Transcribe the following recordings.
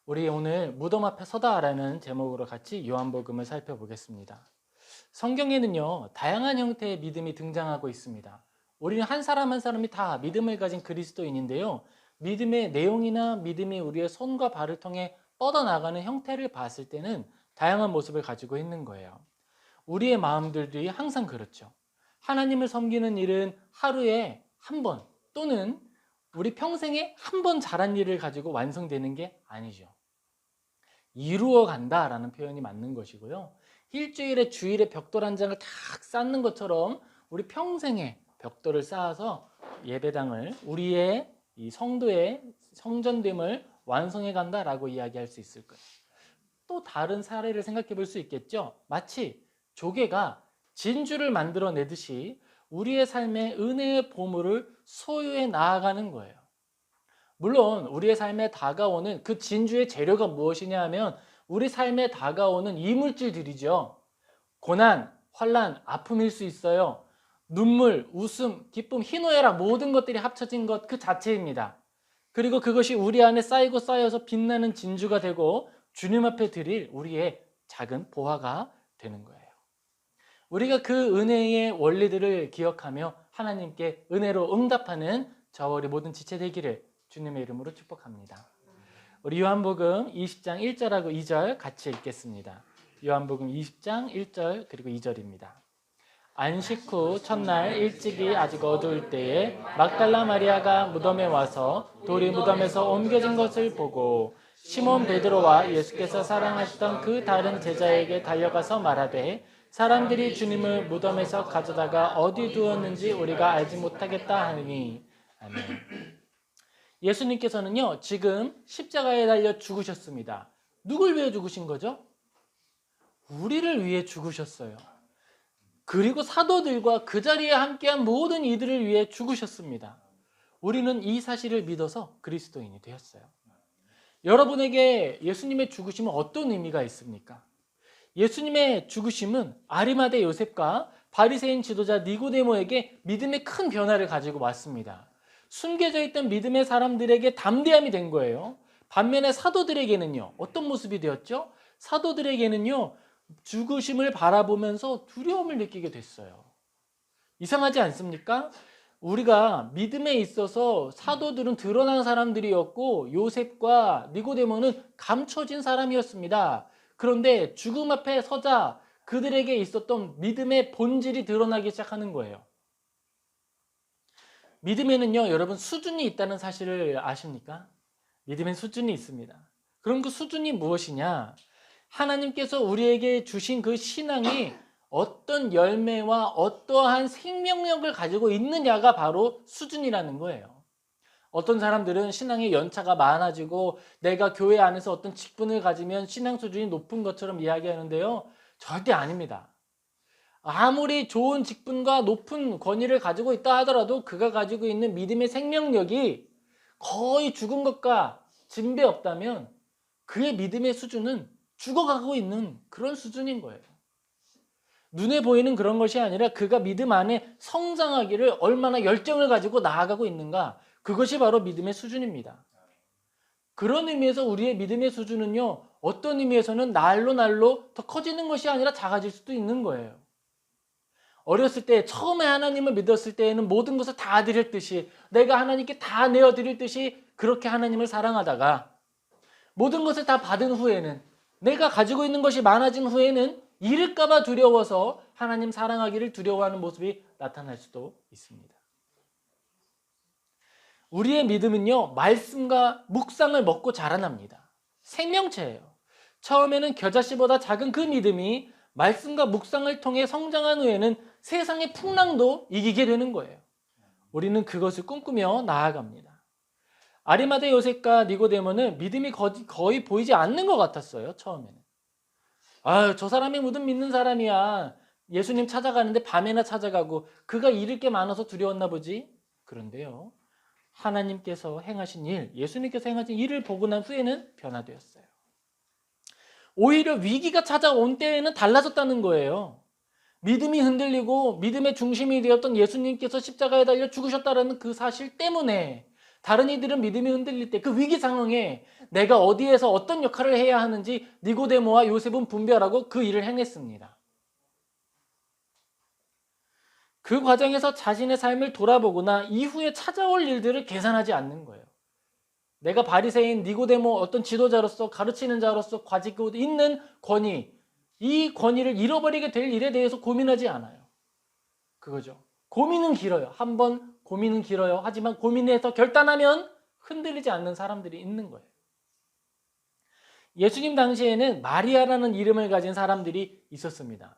우리 오늘 무덤 앞에 서다라는 제목으로 같이 요한복음을 살펴보겠습니다. 성경에는요, 다양한 형태의 믿음이 등장하고 있습니다. 우리는 한 사람 한 사람이 다 믿음을 가진 그리스도인인데요. 믿음의 내용이나 믿음이 우리의 손과 발을 통해 뻗어나가는 형태를 봤을 때는 다양한 모습을 가지고 있는 거예요. 우리의 마음들이 항상 그렇죠. 하나님을 섬기는 일은 하루에 한 번 또는 우리 평생에 한 번 잘한 일을 가지고 완성되는 게 아니죠. 이루어 간다라는 표현이 맞는 것이고요. 일주일에 주일에 벽돌 한 장을 탁 쌓는 것처럼 우리 평생에 벽돌을 쌓아서 예배당을 우리의 이 성도의 성전됨을 완성해 간다라고 이야기할 수 있을 거예요. 또 다른 사례를 생각해 볼 수 있겠죠. 마치 조개가 진주를 만들어내듯이 우리의 삶에 은혜의 보물을 소유해 나아가는 거예요. 물론 우리의 삶에 다가오는 그 진주의 재료가 무엇이냐 하면 우리 삶에 다가오는 이물질들이죠. 고난, 환난, 아픔일 수 있어요. 눈물, 웃음, 기쁨, 희노애락 모든 것들이 합쳐진 것 그 자체입니다. 그리고 그것이 우리 안에 쌓이고 쌓여서 빛나는 진주가 되고 주님 앞에 드릴 우리의 작은 보화가 되는 거예요. 우리가 그 은혜의 원리들을 기억하며 하나님께 은혜로 응답하는 저와 우리 모든 지체 되기를 주님의 이름으로 축복합니다. 우리 요한복음 20장 1절하고 2절 같이 읽겠습니다. 요한복음 20장 1절 그리고 2절입니다. 안식 후 첫날 일찍이 아직 어두울 때에 막달라 마리아가 무덤에 와서 돌이 무덤에서 옮겨진 것을 보고 시몬 베드로와 예수께서 사랑하시던 그 다른 제자에게 달려가서 말하되 사람들이 주님을 무덤에서 가져다가 어디 두었는지 우리가 알지 못하겠다 하니. 아멘. 예수님께서는요, 지금 십자가에 달려 죽으셨습니다. 누굴 위해 죽으신 거죠? 우리를 위해 죽으셨어요. 그리고 사도들과 그 자리에 함께한 모든 이들을 위해 죽으셨습니다. 우리는 이 사실을 믿어서 그리스도인이 되었어요. 여러분에게 예수님의 죽으심은 어떤 의미가 있습니까? 예수님의 죽으심은 아리마대 요셉과 바리새인 지도자 니고데모에게 믿음의 큰 변화를 가지고 왔습니다. 숨겨져 있던 믿음의 사람들에게 담대함이 된 거예요. 반면에 사도들에게는요, 어떤 모습이 되었죠? 사도들에게는요, 죽으심을 바라보면서 두려움을 느끼게 됐어요. 이상하지 않습니까? 우리가 믿음에 있어서 사도들은 드러난 사람들이었고 요셉과 니고데모는 감춰진 사람이었습니다. 그런데 죽음 앞에 서자 그들에게 있었던 믿음의 본질이 드러나기 시작하는 거예요. 믿음에는요, 여러분 수준이 있다는 사실을 아십니까? 믿음엔 수준이 있습니다. 그럼 그 수준이 무엇이냐? 하나님께서 우리에게 주신 그 신앙이 어떤 열매와 어떠한 생명력을 가지고 있느냐가 바로 수준이라는 거예요. 어떤 사람들은 신앙의 연차가 많아지고 내가 교회 안에서 어떤 직분을 가지면 신앙 수준이 높은 것처럼 이야기하는데요. 절대 아닙니다. 아무리 좋은 직분과 높은 권위를 가지고 있다 하더라도 그가 가지고 있는 믿음의 생명력이 거의 죽은 것과 진배 없다면 그의 믿음의 수준은 죽어가고 있는 그런 수준인 거예요. 눈에 보이는 그런 것이 아니라 그가 믿음 안에 성장하기를 얼마나 열정을 가지고 나아가고 있는가, 그것이 바로 믿음의 수준입니다. 그런 의미에서 우리의 믿음의 수준은요, 어떤 의미에서는 날로 날로 더 커지는 것이 아니라 작아질 수도 있는 거예요. 어렸을 때 처음에 하나님을 믿었을 때에는 모든 것을 다 드렸듯이 내가 하나님께 다 내어드릴 듯이 그렇게 하나님을 사랑하다가 모든 것을 다 받은 후에는 내가 가지고 있는 것이 많아진 후에는 잃을까 봐 두려워서 하나님 사랑하기를 두려워하는 모습이 나타날 수도 있습니다. 우리의 믿음은요, 말씀과 묵상을 먹고 자라납니다. 생명체예요. 처음에는 겨자씨보다 작은 그 믿음이 말씀과 묵상을 통해 성장한 후에는 세상의 풍랑도 이기게 되는 거예요. 우리는 그것을 꿈꾸며 나아갑니다. 아리마대 요셉과 니고데모는 믿음이 거의 보이지 않는 것 같았어요. 처음에는. 저 사람이 무슨 믿는 사람이야. 예수님 찾아가는데 밤에나 찾아가고 그가 잃을 게 많아서 두려웠나 보지. 그런데요, 하나님께서 행하신 일, 예수님께서 행하신 일을 보고 난 후에는 변화되었어요. 오히려 위기가 찾아온 때에는 달라졌다는 거예요. 믿음이 흔들리고 믿음의 중심이 되었던 예수님께서 십자가에 달려 죽으셨다는 그 사실 때문에 다른 이들은 믿음이 흔들릴 때 그 위기 상황에 내가 어디에서 어떤 역할을 해야 하는지 니고데모와 요셉은 분별하고 그 일을 해냈습니다. 그 과정에서 자신의 삶을 돌아보거나 이후에 찾아올 일들을 계산하지 않는 거예요. 내가 바리새인 니고데모 어떤 지도자로서 가르치는 자로서 가지고 있는 권위, 이 권위를 잃어버리게 될 일에 대해서 고민하지 않아요. 그거죠. 고민은 길어요. 한번 고민은 길어요. 하지만 고민해서 결단하면 흔들리지 않는 사람들이 있는 거예요. 예수님 당시에는 마리아라는 이름을 가진 사람들이 있었습니다.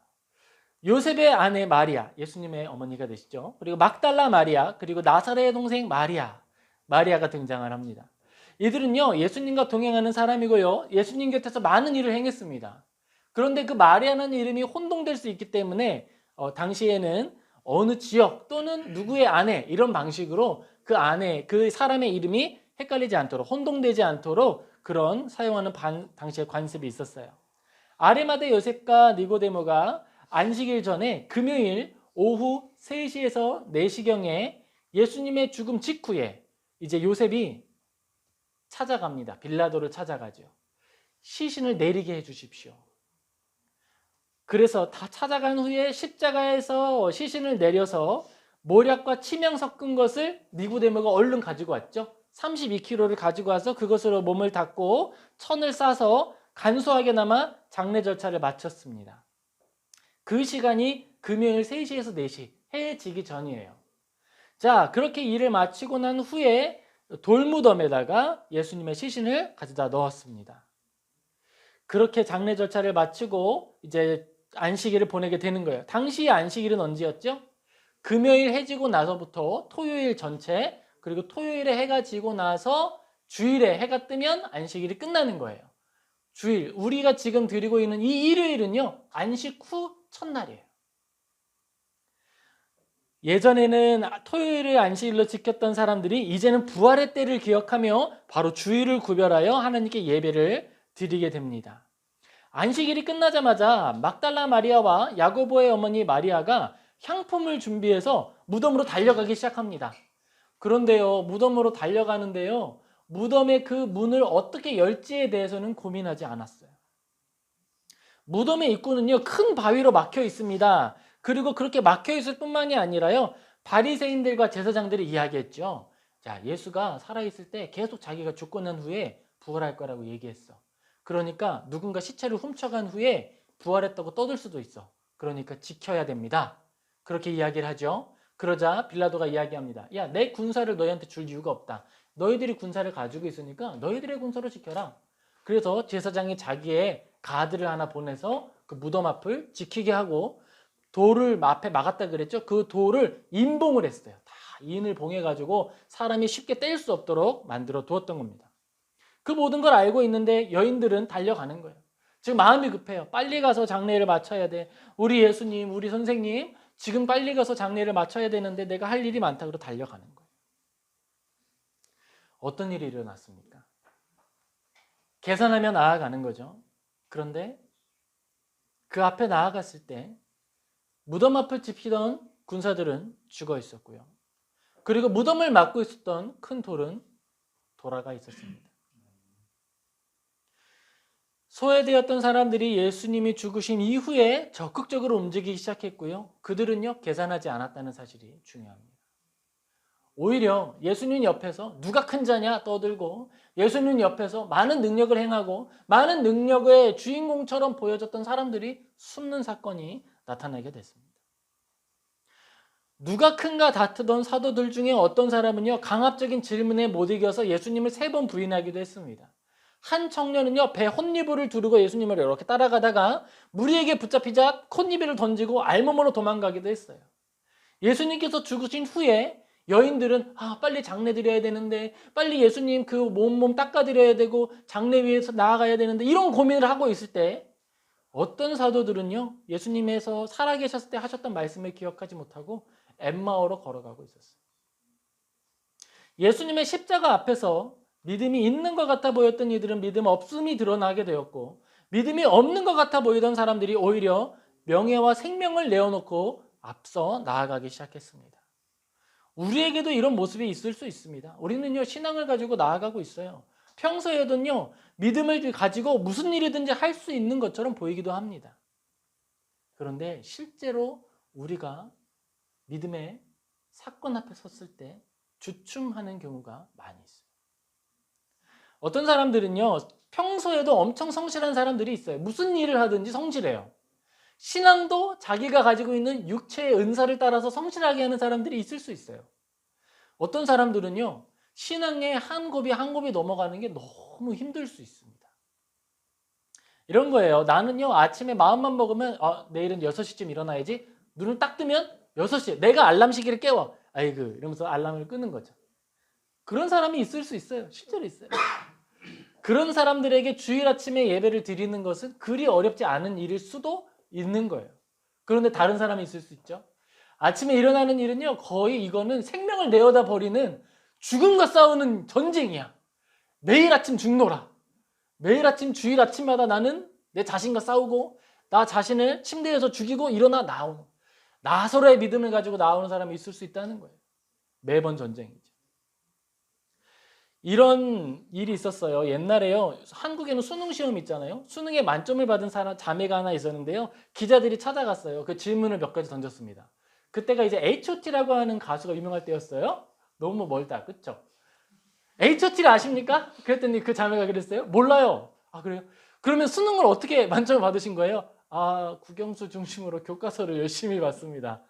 요셉의 아내 마리아, 예수님의 어머니가 되시죠. 그리고 막달라 마리아, 그리고 나사렛의 동생 마리아가 등장을 합니다. 이들은요, 예수님과 동행하는 사람이고요, 예수님 곁에서 많은 일을 행했습니다. 그런데 그 마리아라는 이름이 혼동될 수 있기 때문에 당시에는 어느 지역 또는 누구의 아내 이런 방식으로 그 아내, 그 사람의 이름이 헷갈리지 않도록, 혼동되지 않도록 그런 사용하는 방식의 관습이 있었어요. 아리마대 요셉과 니고데모가 안식일 전에 금요일 오후 3시에서 4시경에 예수님의 죽음 직후에 이제 요셉이 찾아갑니다. 빌라도를 찾아가죠. 시신을 내리게 해주십시오. 그래서 다 찾아간 후에 십자가에서 시신을 내려서 모략과 치명 섞은 것을 니고데모가 얼른 가지고 왔죠. 32kg를 가지고 와서 그것으로 몸을 닦고 천을 싸서 간소하게나마 장례 절차를 마쳤습니다. 그 시간이 금요일 3시에서 4시, 해에 지기 전이에요. 자, 그렇게 일을 마치고 난 후에 돌무덤에다가 예수님의 시신을 가져다 넣었습니다. 그렇게 장례 절차를 마치고 이제 안식일을 보내게 되는 거예요. 당시 안식일은 언제였죠? 금요일 해 지고 나서부터 토요일 전체, 그리고 토요일에 해가 지고 나서 주일에 해가 뜨면 안식일이 끝나는 거예요. 주일, 우리가 지금 드리고 있는 이 일요일은요, 안식 후 첫날이에요. 예전에는 토요일을 안식일로 지켰던 사람들이 이제는 부활의 때를 기억하며 바로 주일을 구별하여 하나님께 예배를 드리게 됩니다. 안식일이 끝나자마자 막달라 마리아와 야고보의 어머니 마리아가 향품을 준비해서 무덤으로 달려가기 시작합니다. 그런데요, 무덤으로 달려가는데요, 무덤의 그 문을 어떻게 열지에 대해서는 고민하지 않았어요. 무덤의 입구는요, 큰 바위로 막혀 있습니다. 그리고 그렇게 막혀 있을 뿐만이 아니라요, 바리새인들과 제사장들이 이야기했죠. 자, 예수가 살아있을 때 계속 자기가 죽고 난 후에 부활할 거라고 얘기했어. 그러니까 누군가 시체를 훔쳐간 후에 부활했다고 떠들 수도 있어. 그러니까 지켜야 됩니다. 그렇게 이야기를 하죠. 그러자 빌라도가 이야기합니다. 야, 내 군사를 너희한테 줄 이유가 없다. 너희들이 군사를 가지고 있으니까 너희들의 군사로 지켜라. 그래서 제사장이 자기의 가드를 하나 보내서 그 무덤 앞을 지키게 하고 돌을 앞에 막았다 그랬죠. 그 돌을 인봉을 했어요. 다 인을 봉해가지고 사람이 쉽게 뗄 수 없도록 만들어 두었던 겁니다. 그 모든 걸 알고 있는데 여인들은 달려가는 거예요. 지금 마음이 급해요. 빨리 가서 장례를 마쳐야 돼. 우리 예수님, 우리 선생님, 지금 빨리 가서 장례를 마쳐야 되는데 내가 할 일이 많다 그러고 달려가는 거예요. 어떤 일이 일어났습니까? 계산하며 나아가는 거죠. 그런데 그 앞에 나아갔을 때 무덤 앞을 지키던 군사들은 죽어 있었고요. 그리고 무덤을 막고 있었던 큰 돌은 돌아가 있었습니다. 소외되었던 사람들이 예수님이 죽으신 이후에 적극적으로 움직이기 시작했고요. 그들은요, 계산하지 않았다는 사실이 중요합니다. 오히려 예수님 옆에서 누가 큰 자냐 떠들고 예수님 옆에서 많은 능력을 행하고 많은 능력의 주인공처럼 보여졌던 사람들이 숨는 사건이 나타나게 됐습니다. 누가 큰가 다투던 사도들 중에 어떤 사람은요, 강압적인 질문에 못 이겨서 예수님을 3번 부인하기도 했습니다. 한 청년은요, 배 헛니부를 두르고 예수님을 이렇게 따라가다가 무리에게 붙잡히자 콧니비를 던지고 알몸으로 도망가기도 했어요. 예수님께서 죽으신 후에 여인들은 빨리 장례 드려야 되는데, 빨리 예수님 그 몸 닦아드려야 되고 장례 위해서 나아가야 되는데, 이런 고민을 하고 있을 때 어떤 사도들은요, 예수님에서 살아계셨을 때 하셨던 말씀을 기억하지 못하고 엠마오로 걸어가고 있었어요. 예수님의 십자가 앞에서 믿음이 있는 것 같아 보였던 이들은 믿음 없음이 드러나게 되었고, 믿음이 없는 것 같아 보이던 사람들이 오히려 명예와 생명을 내어놓고 앞서 나아가기 시작했습니다. 우리에게도 이런 모습이 있을 수 있습니다. 우리는요, 신앙을 가지고 나아가고 있어요. 평소에도요, 믿음을 가지고 무슨 일이든지 할 수 있는 것처럼 보이기도 합니다. 그런데 실제로 우리가 믿음의 사건 앞에 섰을 때 주춤하는 경우가 많이 있어요. 어떤 사람들은요, 평소에도 엄청 성실한 사람들이 있어요. 무슨 일을 하든지 성실해요. 신앙도 자기가 가지고 있는 육체의 은사를 따라서 성실하게 하는 사람들이 있을 수 있어요. 어떤 사람들은요, 신앙의 한 곱이 한 곱이 넘어가는 게 너무 힘들 수 있습니다. 이런 거예요. 나는요, 아침에 마음만 먹으면 내일은 6시쯤 일어나야지. 눈을 딱 뜨면 6시, 내가 알람 시계를 깨워. 아이고, 이러면서 알람을 끄는 거죠. 그런 사람이 있을 수 있어요. 실제로 있어요. 그런 사람들에게 주일 아침에 예배를 드리는 것은 그리 어렵지 않은 일일 수도 있는 거예요. 그런데 다른 사람이 있을 수 있죠. 아침에 일어나는 일은요, 거의 이거는 생명을 내어다 버리는 죽음과 싸우는 전쟁이야. 매일 아침 죽노라. 매일 아침 주일 아침마다 나는 내 자신과 싸우고 나 자신을 침대에서 죽이고 일어나 나오는, 나서로의 믿음을 가지고 나오는 사람이 있을 수 있다는 거예요. 매번 전쟁이죠. 이런 일이 있었어요. 옛날에요, 한국에는 수능 시험 있잖아요. 수능에 만점을 받은 자매가 하나 있었는데요, 기자들이 찾아갔어요. 그 질문을 몇 가지 던졌습니다. 그때가 이제 H.O.T라고 하는 가수가 유명할 때였어요. 너무 멀다, 그쵸? H.O.T를 아십니까? 그랬더니 그 자매가 그랬어요. 몰라요. 아, 그래요? 그러면 수능을 어떻게 만점을 받으신 거예요? 아, 국영수 중심으로 교과서를 열심히 봤습니다.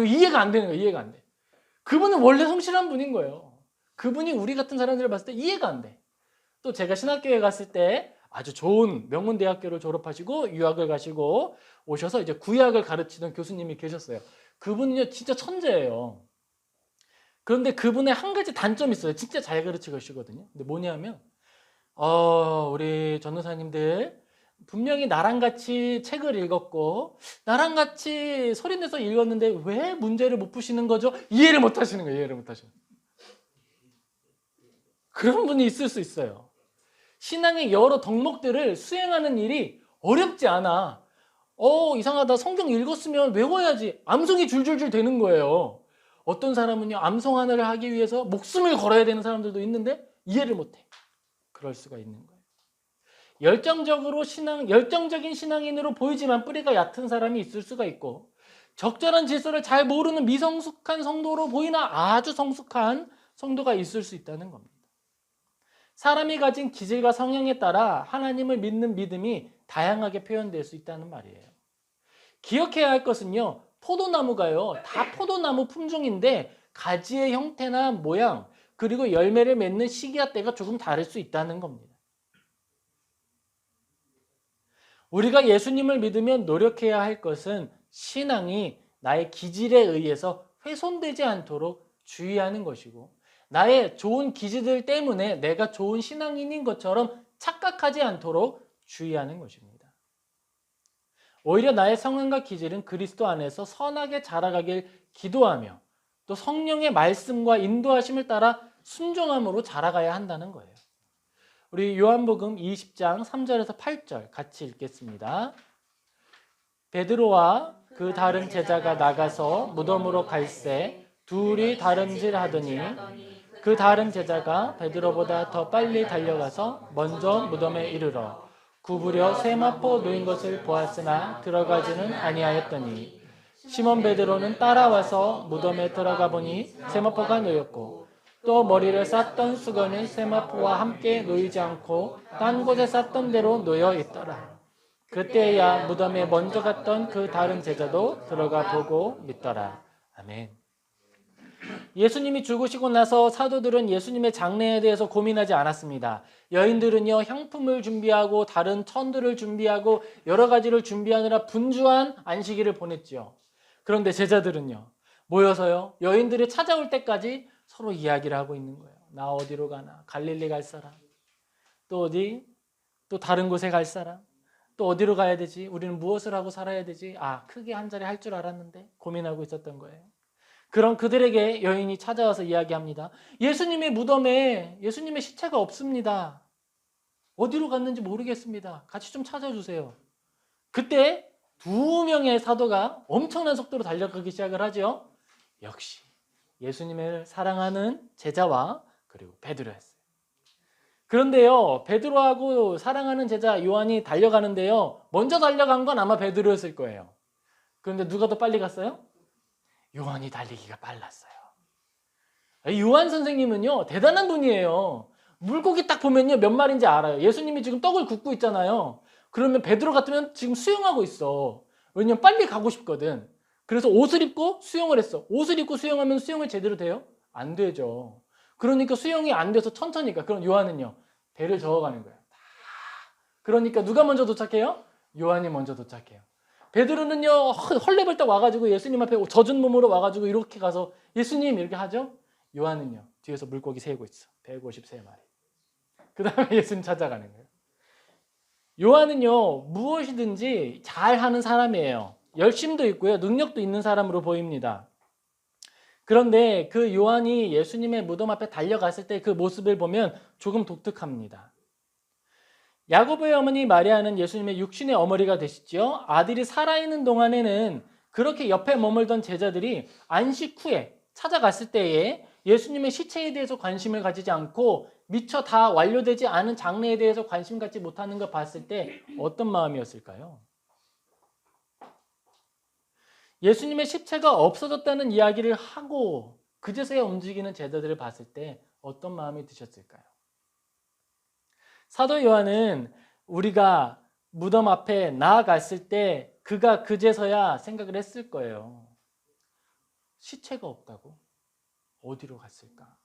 이해가 안 되는 거예요. 이해가 안 돼. 그분은 원래 성실한 분인 거예요. 그분이 우리 같은 사람들을 봤을 때 이해가 안 돼. 또 제가 신학교에 갔을 때 아주 좋은 명문대학교를 졸업하시고 유학을 가시고 오셔서 이제 구약을 가르치던 교수님이 계셨어요. 그분은요, 진짜 천재예요. 그런데 그분의 한 가지 단점이 있어요. 진짜 잘 가르치고 계시거든요. 근데 뭐냐면, 우리 전도사님들 분명히 나랑 같이 책을 읽었고 나랑 같이 소리내서 읽었는데 왜 문제를 못 푸시는 거죠? 이해를 못 하시는 거예요. 이해를 못 하시는 거예요. 그런 분이 있을 수 있어요. 신앙의 여러 덕목들을 수행하는 일이 어렵지 않아. 이상하다. 성경 읽었으면 외워야지. 암송이 줄줄줄 되는 거예요. 어떤 사람은요, 암송 하나를 하기 위해서 목숨을 걸어야 되는 사람들도 있는데 이해를 못해. 그럴 수가 있는 거예요. 열정적인 신앙인으로 보이지만 뿌리가 얕은 사람이 있을 수가 있고, 적절한 질서를 잘 모르는 미성숙한 성도로 보이나 아주 성숙한 성도가 있을 수 있다는 겁니다. 사람이 가진 기질과 성향에 따라 하나님을 믿는 믿음이 다양하게 표현될 수 있다는 말이에요. 기억해야 할 것은요, 포도나무가요, 다 포도나무 품종인데 가지의 형태나 모양, 그리고 열매를 맺는 시기와 때가 조금 다를 수 있다는 겁니다. 우리가 예수님을 믿으면 노력해야 할 것은 신앙이 나의 기질에 의해서 훼손되지 않도록 주의하는 것이고, 나의 좋은 기질들 때문에 내가 좋은 신앙인인 것처럼 착각하지 않도록 주의하는 것입니다. 오히려 나의 성향과 기질은 그리스도 안에서 선하게 자라가길 기도하며 또 성령의 말씀과 인도하심을 따라 순종함으로 자라가야 한다는 거예요. 우리 요한복음 20장 3절에서 8절 같이 읽겠습니다. 베드로와 그 다른 제자가 나가서 무덤으로 갈새 둘이 다름질하더니 그 다른 제자가 베드로보다 더 빨리 달려가서 먼저 무덤에 이르러 구부려 세마포 놓인 것을 보았으나 들어가지는 아니하였더니 시몬 베드로는 따라와서 무덤에 들어가 보니 세마포가 놓였고 또 머리를 쌌던 수건은 세마포와 함께 놓이지 않고 딴 곳에 쌌던 대로 놓여 있더라. 그때야 무덤에 먼저 갔던 그 다른 제자도 들어가 보고 믿더라. 아멘. 예수님이 죽으시고 나서 사도들은 예수님의 장례에 대해서 고민하지 않았습니다. 여인들은요, 향품을 준비하고 다른 천들을 준비하고 여러 가지를 준비하느라 분주한 안식일을 보냈지요. 그런데 제자들은요, 모여서요, 여인들이 찾아올 때까지 서로 이야기를 하고 있는 거예요. 나 어디로 가나? 갈릴리 갈 사람? 또 어디? 또 다른 곳에 갈 사람? 또 어디로 가야 되지? 우리는 무엇을 하고 살아야 되지? 크게 한 자리 할 줄 알았는데 고민하고 있었던 거예요. 그럼 그들에게 여인이 찾아와서 이야기합니다. 예수님의 무덤에 예수님의 시체가 없습니다. 어디로 갔는지 모르겠습니다. 같이 좀 찾아주세요. 그때 2명의 사도가 엄청난 속도로 달려가기 시작을 하죠. 역시 예수님을 사랑하는 제자와 그리고 베드로였어요. 그런데요, 베드로하고 사랑하는 제자 요한이 달려가는데요, 먼저 달려간 건 아마 베드로였을 거예요. 그런데 누가 더 빨리 갔어요? 요한이 달리기가 빨랐어요. 요한 선생님은요, 대단한 분이에요. 물고기 딱 보면요, 몇 마리인지 알아요. 예수님이 지금 떡을 굽고 있잖아요. 그러면 베드로 같으면 지금 수영하고 있어. 왜냐면 빨리 가고 싶거든. 그래서 옷을 입고 수영을 했어. 옷을 입고 수영하면 수영을 제대로 돼요? 안 되죠. 그러니까 수영이 안 돼서 천천히 가. 그럼 요한은요, 배를 저어가는 거예요. 그러니까 누가 먼저 도착해요? 요한이 먼저 도착해요. 베드로는요, 헐레벌떡 와가지고 예수님 앞에 젖은 몸으로 와가지고 이렇게 가서 예수님 이렇게 하죠. 요한은요, 뒤에서 물고기 세고 있어. 153마리. 그 다음에 예수님 찾아가는 거예요. 요한은요, 무엇이든지 잘하는 사람이에요. 열심도 있고요, 능력도 있는 사람으로 보입니다. 그런데 그 요한이 예수님의 무덤 앞에 달려갔을 때 그 모습을 보면 조금 독특합니다. 야고보의 어머니 마리아는 예수님의 육신의 어머니가 되시죠. 아들이 살아있는 동안에는 그렇게 옆에 머물던 제자들이 안식 후에 찾아갔을 때에 예수님의 시체에 대해서 관심을 가지지 않고 미처 다 완료되지 않은 장례에 대해서 관심 갖지 못하는 걸 봤을 때 어떤 마음이었을까요? 예수님의 시체가 없어졌다는 이야기를 하고 그제서야 움직이는 제자들을 봤을 때 어떤 마음이 드셨을까요? 사도 요한은 우리가 무덤 앞에 나아갔을 때 그가 그제서야 생각을 했을 거예요. 시체가 없다고? 어디로 갔을까?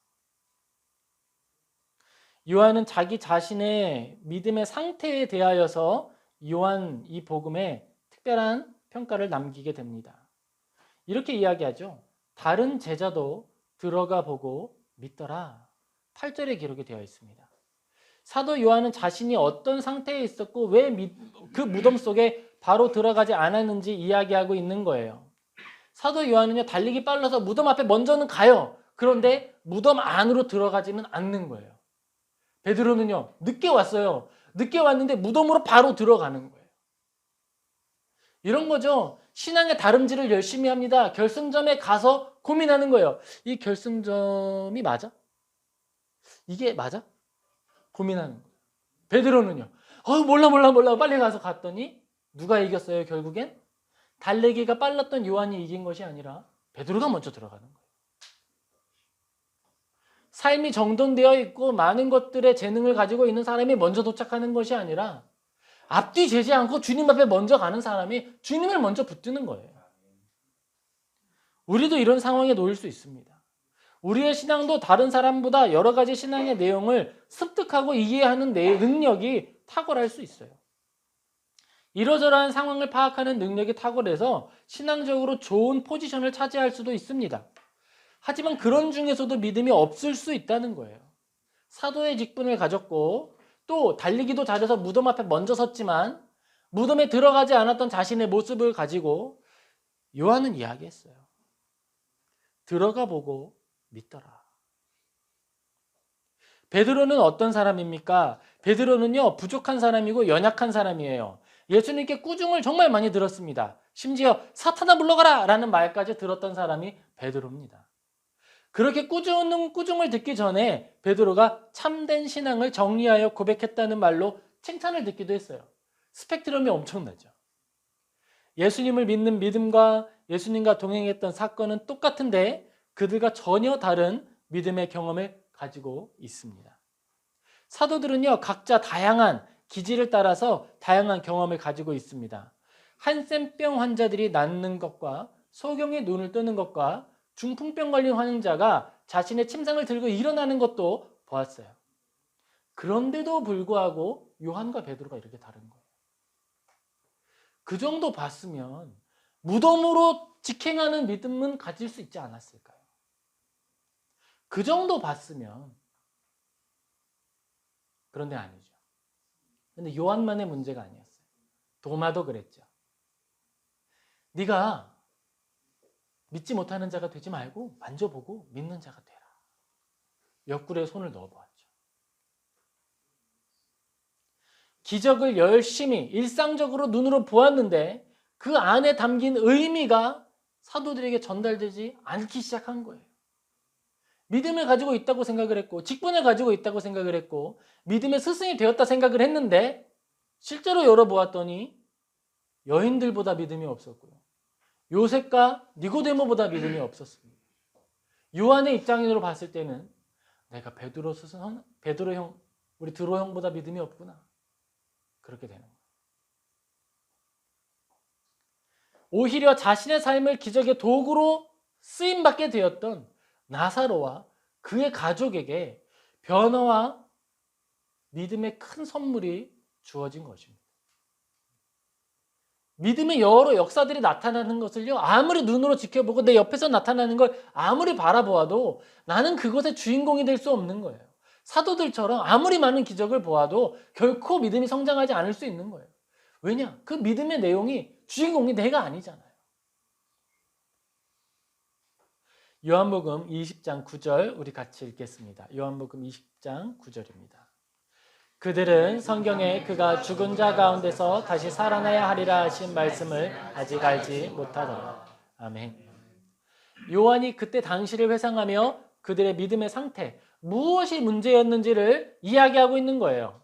요한은 자기 자신의 믿음의 상태에 대하여서 요한 이 복음에 특별한 평가를 남기게 됩니다. 이렇게 이야기하죠. 다른 제자도 들어가 보고 믿더라. 8절에 기록이 되어 있습니다. 사도 요한은 자신이 어떤 상태에 있었고 왜 그 무덤 속에 바로 들어가지 않았는지 이야기하고 있는 거예요. 사도 요한은요, 달리기 빨라서 무덤 앞에 먼저는 가요. 그런데 무덤 안으로 들어가지는 않는 거예요. 베드로는요, 늦게 왔어요. 늦게 왔는데 무덤으로 바로 들어가는 거예요. 이런 거죠. 신앙의 다름질을 열심히 합니다. 결승점에 가서 고민하는 거예요. 이 결승점이 맞아? 이게 맞아? 고민하는 거예요. 베드로는요, 몰라 빨리 가서 갔더니 누가 이겼어요? 결국엔 달리기가 빨랐던 요한이 이긴 것이 아니라 베드로가 먼저 들어가는 거예요. 삶이 정돈되어 있고 많은 것들의 재능을 가지고 있는 사람이 먼저 도착하는 것이 아니라 앞뒤 재지 않고 주님 앞에 먼저 가는 사람이 주님을 먼저 붙드는 거예요. 우리도 이런 상황에 놓일 수 있습니다. 우리의 신앙도 다른 사람보다 여러 가지 신앙의 내용을 습득하고 이해하는 능력이 탁월할 수 있어요. 이러저러한 상황을 파악하는 능력이 탁월해서 신앙적으로 좋은 포지션을 차지할 수도 있습니다. 하지만 그런 중에서도 믿음이 없을 수 있다는 거예요. 사도의 직분을 가졌고 또 달리기도 잘해서 무덤 앞에 먼저 섰지만 무덤에 들어가지 않았던 자신의 모습을 가지고 요한은 이야기했어요. 들어가 보고 믿더라. 베드로는 어떤 사람입니까? 베드로는요, 부족한 사람이고 연약한 사람이에요. 예수님께 꾸중을 정말 많이 들었습니다. 심지어 사탄아 물러가라 라는 말까지 들었던 사람이 베드로입니다. 그렇게 꾸중을 듣기 전에 베드로가 참된 신앙을 정리하여 고백했다는 말로 칭찬을 듣기도 했어요. 스펙트럼이 엄청나죠. 예수님을 믿는 믿음과 예수님과 동행했던 사건은 똑같은데 그들과 전혀 다른 믿음의 경험을 가지고 있습니다. 사도들은요, 각자 다양한 기질을 따라서 다양한 경험을 가지고 있습니다. 한센병 환자들이 낫는 것과 소경의 눈을 뜨는 것과 중풍병 걸린 환자가 자신의 침상을 들고 일어나는 것도 보았어요. 그런데도 불구하고 요한과 베드로가 이렇게 다른 거예요. 그 정도 봤으면 무덤으로 직행하는 믿음은 가질 수 있지 않았을까요? 그 정도 봤으면. 그런데 아니죠. 근데 요한만의 문제가 아니었어요. 도마도 그랬죠. 네가 믿지 못하는 자가 되지 말고 만져보고 믿는 자가 되라. 옆구리에 손을 넣어보았죠. 기적을 열심히 일상적으로 눈으로 보았는데 그 안에 담긴 의미가 사도들에게 전달되지 않기 시작한 거예요. 믿음을 가지고 있다고 생각을 했고 직분을 가지고 있다고 생각을 했고 믿음의 스승이 되었다 생각을 했는데 실제로 열어보았더니 여인들보다 믿음이 없었고요. 요셉과 니고데모보다 믿음이 없었습니다. 요한의 입장으로 봤을 때는 내가 베드로 스승, 베드로 형, 우리 드로 형보다 믿음이 없구나. 그렇게 되는 거예요. 오히려 자신의 삶을 기적의 도구로 쓰임받게 되었던 나사로와 그의 가족에게 변화와 믿음의 큰 선물이 주어진 것입니다. 믿음의 여러 역사들이 나타나는 것을요, 아무리 눈으로 지켜보고 내 옆에서 나타나는 걸 아무리 바라보아도 나는 그것의 주인공이 될 수 없는 거예요. 사도들처럼 아무리 많은 기적을 보아도 결코 믿음이 성장하지 않을 수 있는 거예요. 왜냐? 그 믿음의 내용이 주인공이 내가 아니잖아요. 요한복음 20장 9절 우리 같이 읽겠습니다. 요한복음 20장 9절입니다. 그들은 성경에 그가 죽은 자 가운데서 다시 살아나야 하리라 하신 말씀을 아직 알지 못하더라. 아멘. 요한이 그때 당시를 회상하며 그들의 믿음의 상태, 무엇이 문제였는지를 이야기하고 있는 거예요.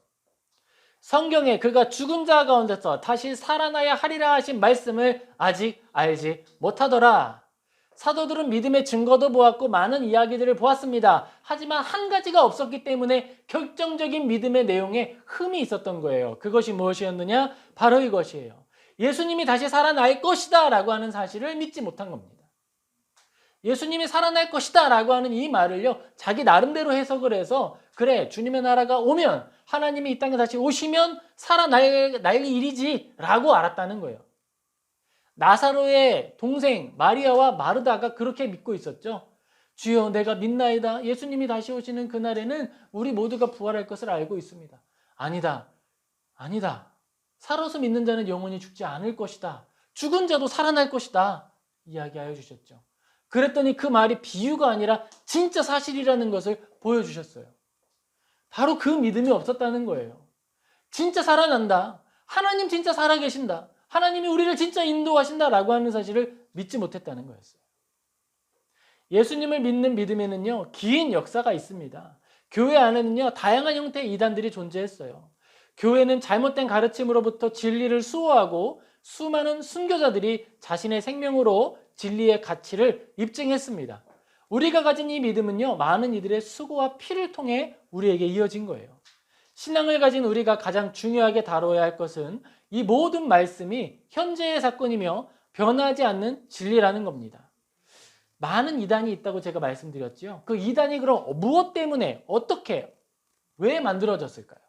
성경에 그가 죽은 자 가운데서 다시 살아나야 하리라 하신 말씀을 아직 알지 못하더라. 사도들은 믿음의 증거도 보았고 많은 이야기들을 보았습니다. 하지만 한 가지가 없었기 때문에 결정적인 믿음의 내용에 흠이 있었던 거예요. 그것이 무엇이었느냐? 바로 이것이에요. 예수님이 다시 살아날 것이다 라고 하는 사실을 믿지 못한 겁니다. 예수님이 살아날 것이다 라고 하는 이 말을요, 자기 나름대로 해석을 해서 그래, 주님의 나라가 오면 하나님이 이 땅에 다시 오시면 살아날 일이지 라고 알았다는 거예요. 나사로의 동생 마리아와 마르다가 그렇게 믿고 있었죠. 주여, 내가 믿나이다. 예수님이 다시 오시는 그날에는 우리 모두가 부활할 것을 알고 있습니다. 아니다. 살아서 믿는 자는 영원히 죽지 않을 것이다. 죽은 자도 살아날 것이다. 이야기하여 주셨죠. 그랬더니 그 말이 비유가 아니라 진짜 사실이라는 것을 보여주셨어요. 바로 그 믿음이 없었다는 거예요. 진짜 살아난다. 하나님 진짜 살아계신다. 하나님이 우리를 진짜 인도하신다라고 하는 사실을 믿지 못했다는 거였어요. 예수님을 믿는 믿음에는요, 긴 역사가 있습니다. 교회 안에는요, 다양한 형태의 이단들이 존재했어요. 교회는 잘못된 가르침으로부터 진리를 수호하고 수많은 순교자들이 자신의 생명으로 진리의 가치를 입증했습니다. 우리가 가진 이 믿음은요, 많은 이들의 수고와 피를 통해 우리에게 이어진 거예요. 신앙을 가진 우리가 가장 중요하게 다뤄야 할 것은 이 모든 말씀이 현재의 사건이며 변하지 않는 진리라는 겁니다. 많은 이단이 있다고 제가 말씀드렸죠. 그 이단이 그럼 무엇 때문에, 어떻게, 왜 만들어졌을까요?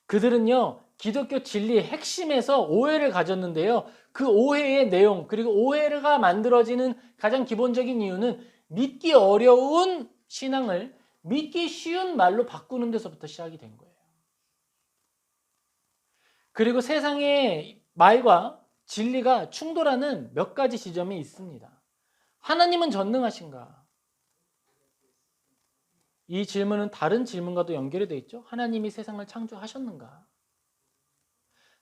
그들은요, 기독교 진리의 핵심에서 오해를 가졌는데요. 그 오해의 내용, 그리고 오해가 만들어지는 가장 기본적인 이유는 믿기 어려운 신앙을 믿기 쉬운 말로 바꾸는 데서부터 시작이 된 거예요. 그리고 세상의 말과 진리가 충돌하는 몇 가지 지점이 있습니다. 하나님은 전능하신가? 이 질문은 다른 질문과도 연결이 되어 있죠. 하나님이 세상을 창조하셨는가?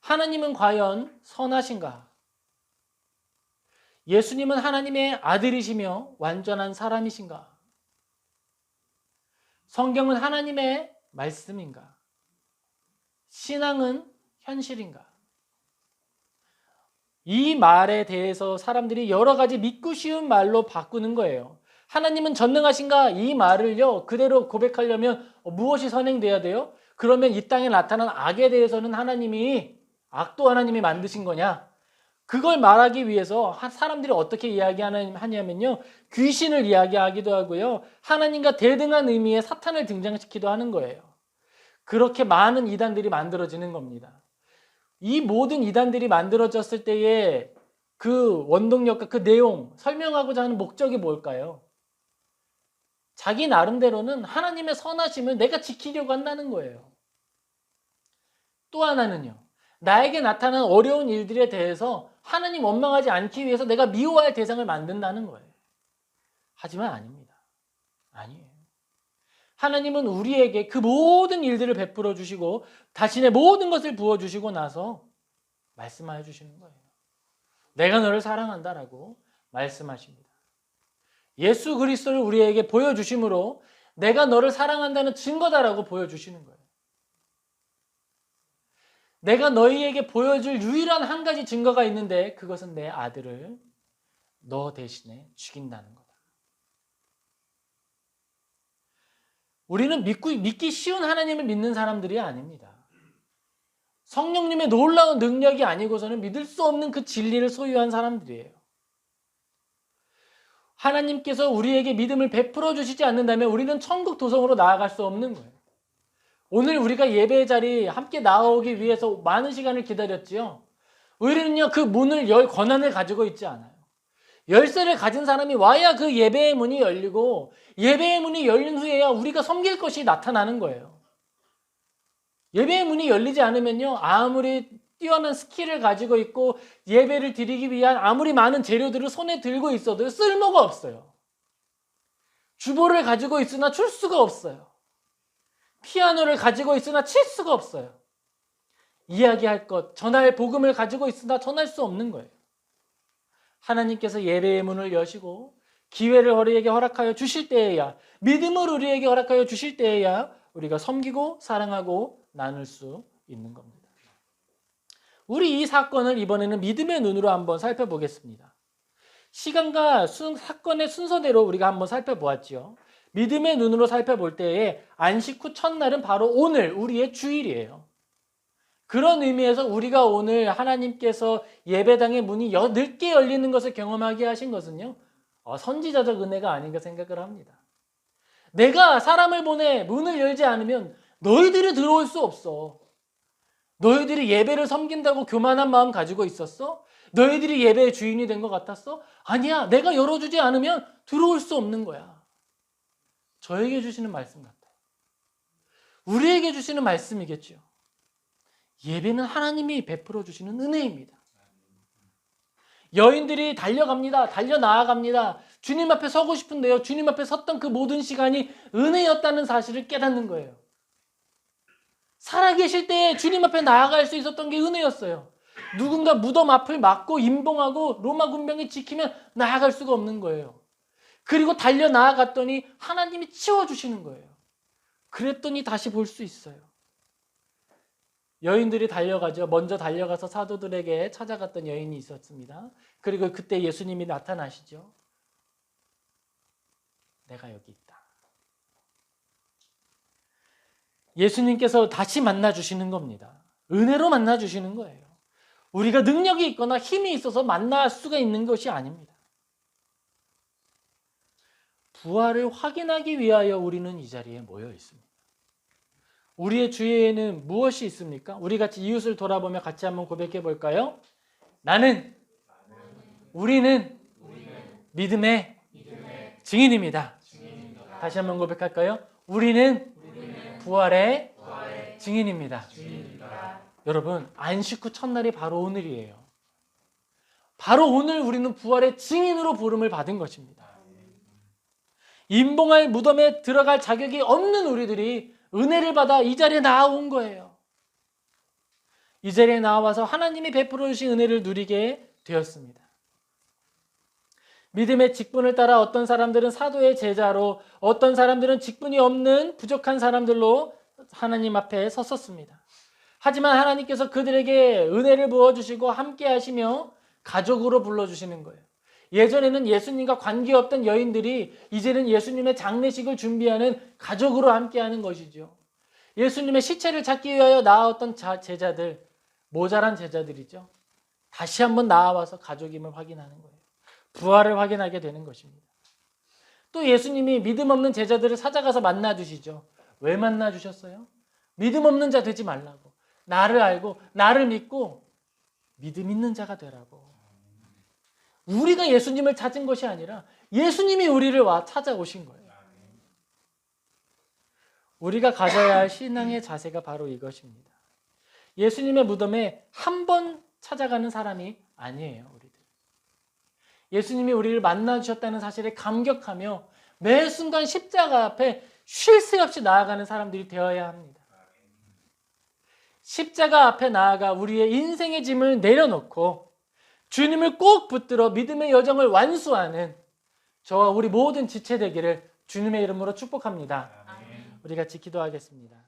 하나님은 과연 선하신가? 예수님은 하나님의 아들이시며 완전한 사람이신가? 성경은 하나님의 말씀인가? 신앙은 현실인가? 이 말에 대해서 사람들이 여러 가지 믿고 쉬운 말로 바꾸는 거예요. 하나님은 전능하신가? 이 말을요, 그대로 고백하려면 무엇이 선행돼야 돼요? 그러면 이 땅에 나타난 악에 대해서는 악도 하나님이 만드신 거냐? 그걸 말하기 위해서 사람들이 어떻게 이야기하냐면요, 귀신을 이야기하기도 하고요, 하나님과 대등한 의미의 사탄을 등장시키기도 하는 거예요. 그렇게 많은 이단들이 만들어지는 겁니다. 이 모든 이단들이 만들어졌을 때의 그 원동력과 그 내용, 설명하고자 하는 목적이 뭘까요? 자기 나름대로는 하나님의 선하심을 내가 지키려고 한다는 거예요. 또 하나는요, 나에게 나타난 어려운 일들에 대해서 하나님 원망하지 않기 위해서 내가 미워할 대상을 만든다는 거예요. 하지만 아닙니다. 아니에요. 하나님은 우리에게 그 모든 일들을 베풀어 주시고 자신의 모든 것을 부어주시고 나서 말씀하여 주시는 거예요. 내가 너를 사랑한다라고 말씀하십니다. 예수 그리스도를 우리에게 보여주심으로 내가 너를 사랑한다는 증거다라고 보여주시는 거예요. 내가 너희에게 보여줄 유일한 한 가지 증거가 있는데 그것은 내 아들을 너 대신에 죽인다는 거다. 우리는 믿기 쉬운 하나님을 믿는 사람들이 아닙니다. 성령님의 놀라운 능력이 아니고서는 믿을 수 없는 그 진리를 소유한 사람들이에요. 하나님께서 우리에게 믿음을 베풀어 주시지 않는다면 우리는 천국 도성으로 나아갈 수 없는 거예요. 오늘 우리가 예배의 자리에 함께 나오기 위해서 많은 시간을 기다렸지요. 우리는요, 그 문을 열 권한을 가지고 있지 않아요. 열쇠를 가진 사람이 와야 그 예배의 문이 열리고, 예배의 문이 열린 후에야 우리가 섬길 것이 나타나는 거예요. 예배의 문이 열리지 않으면요, 아무리 뛰어난 스킬을 가지고 있고 예배를 드리기 위한 아무리 많은 재료들을 손에 들고 있어도 쓸모가 없어요. 주보를 가지고 있으나 줄 수가 없어요. 피아노를 가지고 있으나 칠 수가 없어요. 이야기할 것, 전할 복음을 가지고 있으나 전할 수 없는 거예요. 하나님께서 예배의 문을 여시고 기회를 우리에게 허락하여 주실 때에야, 믿음을 우리에게 허락하여 주실 때에야 우리가 섬기고 사랑하고 나눌 수 있는 겁니다. 우리 이 사건을 이번에는 믿음의 눈으로 한번 살펴보겠습니다. 시간과 사건의 순서대로 우리가 한번 살펴보았지요. 믿음의 눈으로 살펴볼 때에 안식 후 첫날은 바로 오늘 우리의 주일이에요. 그런 의미에서 우리가 오늘 하나님께서 예배당의 문이 늦게 열리는 것을 경험하게 하신 것은요, 선지자적 은혜가 아닌가 생각을 합니다. 내가 사람을 보내 문을 열지 않으면 너희들이 들어올 수 없어. 너희들이 예배를 섬긴다고 교만한 마음 가지고 있었어? 너희들이 예배의 주인이 된 것 같았어? 아니야, 내가 열어주지 않으면 들어올 수 없는 거야. 저에게 주시는 말씀 같아요. 우리에게 주시는 말씀이겠죠. 예배는 하나님이 베풀어 주시는 은혜입니다. 여인들이 달려갑니다. 달려나아갑니다. 주님 앞에 서고 싶은데요, 주님 앞에 섰던 그 모든 시간이 은혜였다는 사실을 깨닫는 거예요. 살아계실 때 주님 앞에 나아갈 수 있었던 게 은혜였어요. 누군가 무덤 앞을 막고 임봉하고 로마 군병이 지키면 나아갈 수가 없는 거예요. 그리고 달려나아갔더니 하나님이 치워주시는 거예요. 그랬더니 다시 볼 수 있어요. 여인들이 달려가죠. 먼저 달려가서 사도들에게 찾아갔던 여인이 있었습니다. 그리고 그때 예수님이 나타나시죠. 내가 여기 있다. 예수님께서 다시 만나주시는 겁니다. 은혜로 만나주시는 거예요. 우리가 능력이 있거나 힘이 있어서 만날 수가 있는 것이 아닙니다. 부활을 확인하기 위하여 우리는 이 자리에 모여 있습니다. 우리의 주위에는 무엇이 있습니까? 우리 같이 이웃을 돌아보며 같이 한번 고백해 볼까요? 우리는 믿음의 증인입니다. 다시 한번 고백할까요? 우리는 부활의 증인입니다. 여러분, 안식 후 첫날이 바로 오늘이에요. 바로 오늘 우리는 부활의 증인으로 부름을 받은 것입니다. 임봉할 무덤에 들어갈 자격이 없는 우리들이 은혜를 받아 이 자리에 나아온 거예요. 이 자리에 나와서 하나님이 베풀어 주신 은혜를 누리게 되었습니다. 믿음의 직분을 따라 어떤 사람들은 사도의 제자로, 어떤 사람들은 직분이 없는 부족한 사람들로 하나님 앞에 섰었습니다. 하지만 하나님께서 그들에게 은혜를 부어주시고 함께 하시며 가족으로 불러주시는 거예요. 예전에는 예수님과 관계없던 여인들이 이제는 예수님의 장례식을 준비하는 가족으로 함께하는 것이죠. 예수님의 시체를 찾기 위하여 나아왔던 제자들, 모자란 제자들이죠. 다시 한번 나아와서 가족임을 확인하는 거예요. 부활을 확인하게 되는 것입니다. 또 예수님이 믿음 없는 제자들을 찾아가서 만나주시죠. 왜 만나주셨어요? 믿음 없는 자 되지 말라고. 나를 알고 나를 믿고 믿음 있는 자가 되라고. 우리가 예수님을 찾은 것이 아니라 예수님이 우리를 찾아오신 거예요. 우리가 가져야 할 신앙의 자세가 바로 이것입니다. 예수님의 무덤에 한 번 찾아가는 사람이 아니에요. 우리들. 예수님이 우리를 만나주셨다는 사실에 감격하며 매 순간 십자가 앞에 쉴 새 없이 나아가는 사람들이 되어야 합니다. 십자가 앞에 나아가 우리의 인생의 짐을 내려놓고 주님을 꼭 붙들어 믿음의 여정을 완수하는 저와 우리 모든 지체되기를 주님의 이름으로 축복합니다. 아멘. 우리 같이 기도하겠습니다.